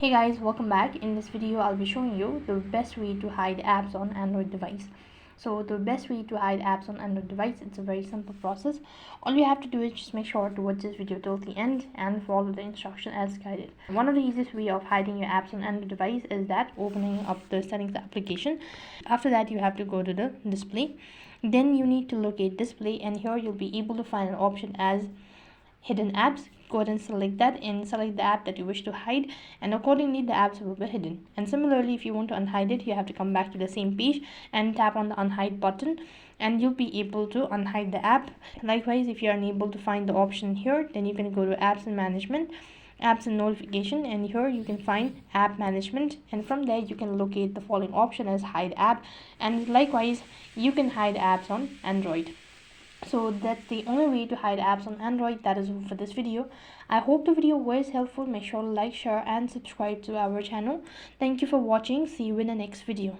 Hey guys, welcome back. In this video I'll be showing you the best way to hide apps on Android device. So the best way to hide apps on Android device, it's a very simple process. All you have to do is just make sure to watch this video till the end and follow the instruction as guided. One of the easiest way of hiding your apps on Android device is that opening up the settings application. After that you have to go to the display. Then you need to locate display, and here you'll be able to find an option as hidden apps. Go ahead and select that and select the app that you wish to hide, and accordingly the apps will be hidden. And similarly, if you want to unhide it, you have to come back to the same page and tap on the unhide button, and you'll be able to unhide the app. Likewise, if you are unable to find the option here, then you can go to apps and management, apps and notification, and here you can find app management, and from there you can locate the following option as hide app, and likewise you can hide apps on Android. So that's the only way to hide apps on Android. That is all for this video. I hope the video was helpful. Make sure to like, share and subscribe to our channel. Thank you for watching. See you in the next video.